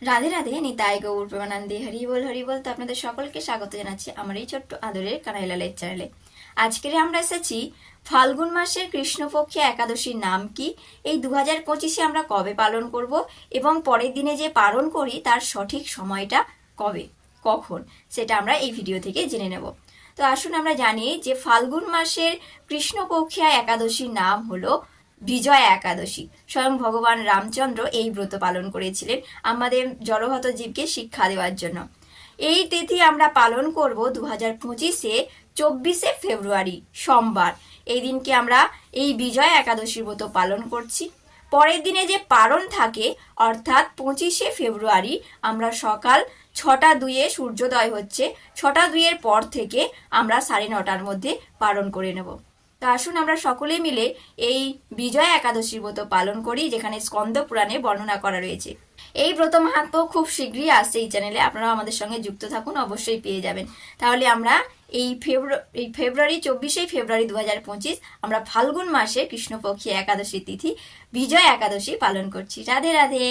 রাধে রাধে, নিতাই গৌর প্রেমানন্দে, হরিবল হরিবল। তো আপনাদের সকলকে স্বাগত জানাচ্ছি আমার এই ছোট্ট আদরের কানাইলালের চ্যানেলে। আজকের আমরা এসেছি ফাল্গুন মাসের কৃষ্ণপক্ষী একাদশীর নাম কি, এই 2025-এ আমরা কবে পালন করব এবং পরের দিনে যে পালন করি তার সঠিক সময়টা কবে, কখন, সেটা আমরা এই ভিডিও থেকে জেনে নেব। তো আসুন আমরা জানি যে ফাল্গুন মাসের কৃষ্ণপক্ষিয়া একাদশীর নাম হলো বিজয়া একাদশী। স্বয়ং ভগবান রামচন্দ্র এই ব্রত পালন করেছিলেন আমাদের জড়ভূত জীবকে শিক্ষা দেওয়ার জন্য। এই তিথি আমরা পালন করব 2025-এ 24শে ফেব্রুয়ারি সোমবার। এই দিনকে আমরা এই বিজয়া একাদশীর ব্রত পালন করছি। পরের দিনে যে পালন থাকে অর্থাৎ 25শে ফেব্রুয়ারি আমরা সকাল 6টা 2-এ সূর্যোদয় হচ্ছে, 6টা 2-এর পর থেকে আমরা 9:30টার মধ্যে পালন করে নেব। তো আসুন আমরা সকলে মিলে এই বিজয়া একাদশীর ব্রত পালন করি, যেখানে স্কন্দ পুরাণে বর্ণনা করা রয়েছে। এই ব্রত মাহাত্ম্য খুব শীঘ্রই আসছে এই চ্যানেলে, আপনারা আমাদের সঙ্গে যুক্ত থাকুন, অবশ্যই পেয়ে যাবেন। তাহলে আমরা এই ফেব্রুয়ারি 24শে ফেব্রুয়ারি 2025 আমরা ফাল্গুন মাসে কৃষ্ণপক্ষী একাদশী তিথি বিজয়া একাদশী পালন করছি। রাধে রাধে।